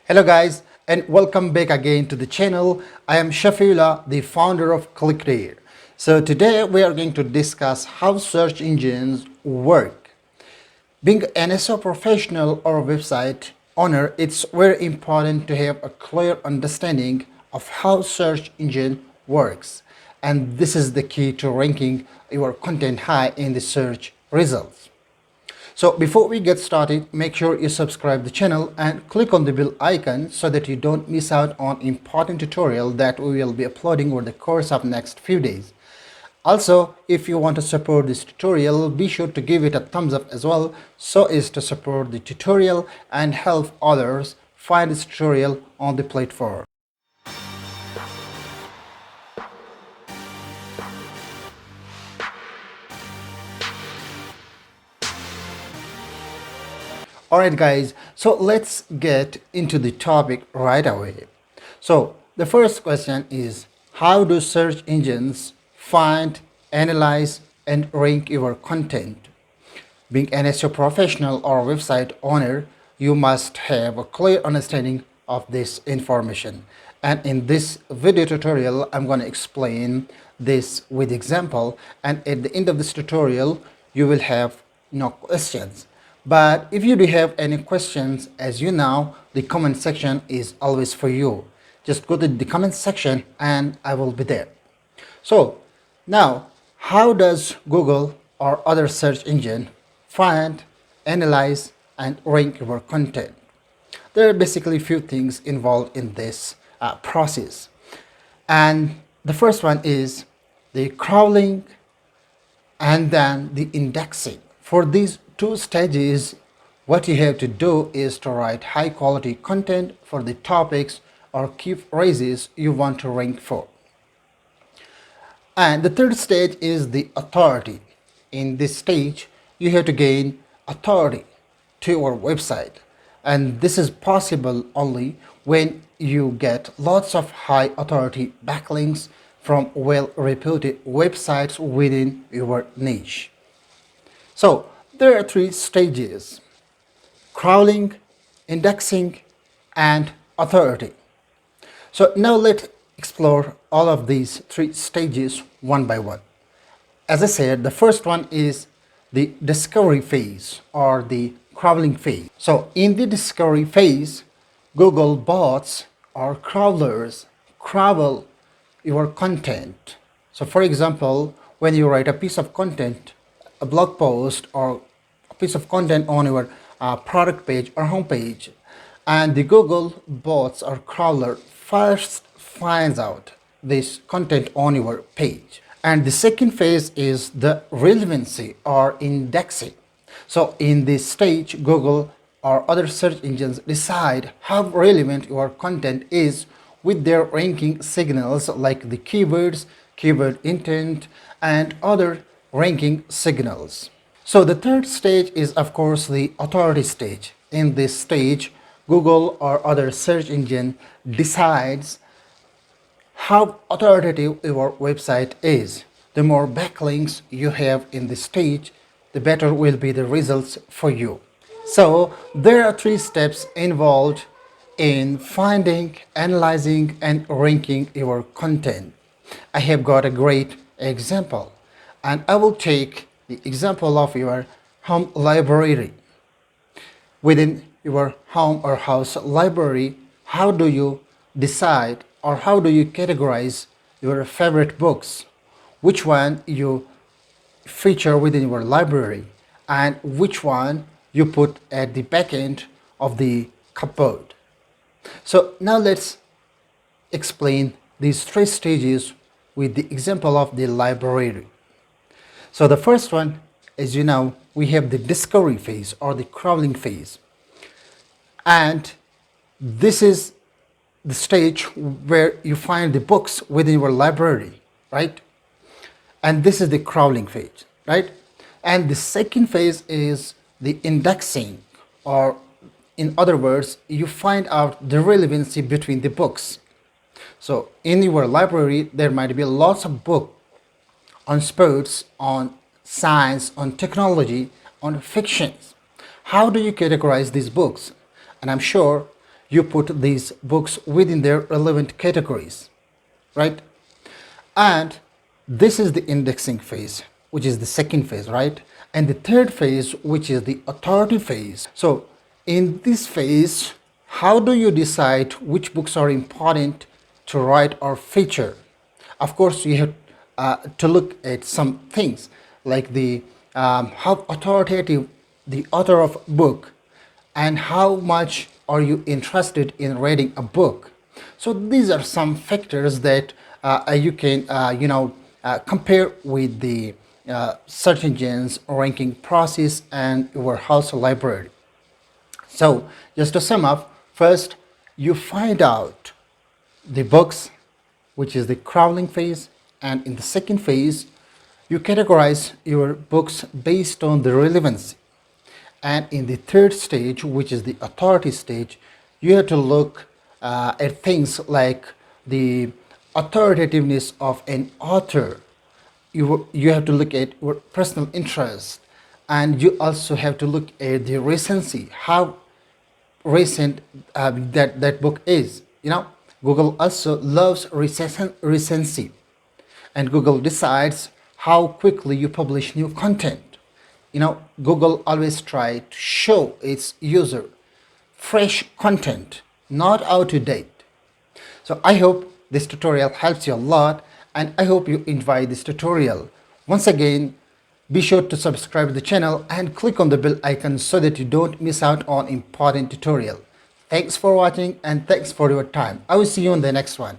Hello guys, and welcome back again to the channel. I am Shafi, the founder of ClickDare. So today we are going to discuss how search engines work. Being an SEO professional or website owner, it's very important to have a clear understanding of how search engine works. And this is the key to ranking your content high in the search results. So before we get started, make sure you subscribe the channel and click on the bell icon so that you don't miss out on important tutorial that we will be uploading over the course of next few days. Also, if you want to support this tutorial, be sure to give it a thumbs up as well so as to support the tutorial and help others find this tutorial on the platform. Alright guys, so let's get into the topic right away. So the first question is, how do search engines find, analyze and rank your content? Being an SEO professional or website owner, you must have a clear understanding of this information. And in this video tutorial, I'm going to explain this with example, and at the end of this tutorial, you will have no questions. But if you do have any questions, as you know, the comment section is always for you. Just go to the comment section and I will be there. So now, how does Google or other search engine find, analyze and rank your content? There are basically few things involved in this process. And the first one is the crawling and then the indexing. For these two stages, what you have to do is to write high quality content for the topics or key phrases you want to rank for. And the third stage is the authority. In this stage, you have to gain authority to your website. And this is possible only when you get lots of high authority backlinks from well-reputed websites within your niche. So there are three stages: crawling, indexing, and authority. So now let's explore all of these three stages one by one. As I said, the first one is the discovery phase or the crawling phase. So in the discovery phase, Google bots or crawlers crawl your content. So for example, when you write a piece of content, a blog post or a piece of content on your product page or homepage, and the Google bots or crawler first finds out this content on your page. And the second phase is the relevancy or indexing. So in this stage, Google or other search engines decide how relevant your content is with their ranking signals like the keywords, keyword intent, and other ranking signals. So the third stage is of course the authority stage. In this stage, Google or other search engine decides how authoritative your website is. The more backlinks you have in this stage, the better will be the results for you. So there are three steps involved in finding, analyzing and ranking your content. I have got a great example, and I will take the example of your home library. Within your home or house library, how do you decide or how do you categorize your favorite books? Which one you feature within your library and which one you put at the back end of the cupboard? So now let's explain these three stages with the example of the library. So the first one, as you know, we have the discovery phase or the crawling phase. And this is the stage where you find the books within your library, right? And this is the crawling phase, right? And the second phase is the indexing, or in other words, you find out the relevancy between the books. So in your library, there might be lots of books on sports, on science, on technology, on fictions. How do you categorize these books? And I'm sure you put these books within their relevant categories, right? And this is the indexing phase, which is the second phase, right? And the third phase, which is the authority phase. So in this phase, how do you decide which books are important to write or feature? Of course, you have to look at some things like the how authoritative the author of book, and how much are you interested in reading a book. So these are some factors that you can compare with the search engines ranking process and your house library. So just to sum up, first you find out the books, which is the crawling phase, and in the second phase you categorize your books based on the relevancy. And in the third stage, which is the authority stage, you have to look at things like the authoritativeness of an author. You have to look at your personal interest, and you also have to look at the recency, how recent that book is. Google also loves recency, and Google decides how quickly you publish new content. Google always try to show its user fresh content, not out of date. So I hope this tutorial helps you a lot, and I hope you enjoy this tutorial. Once again, be sure to subscribe to the channel and click on the bell icon so that you don't miss out on important tutorial. Thanks for watching and thanks for your time. I will see you in the next one.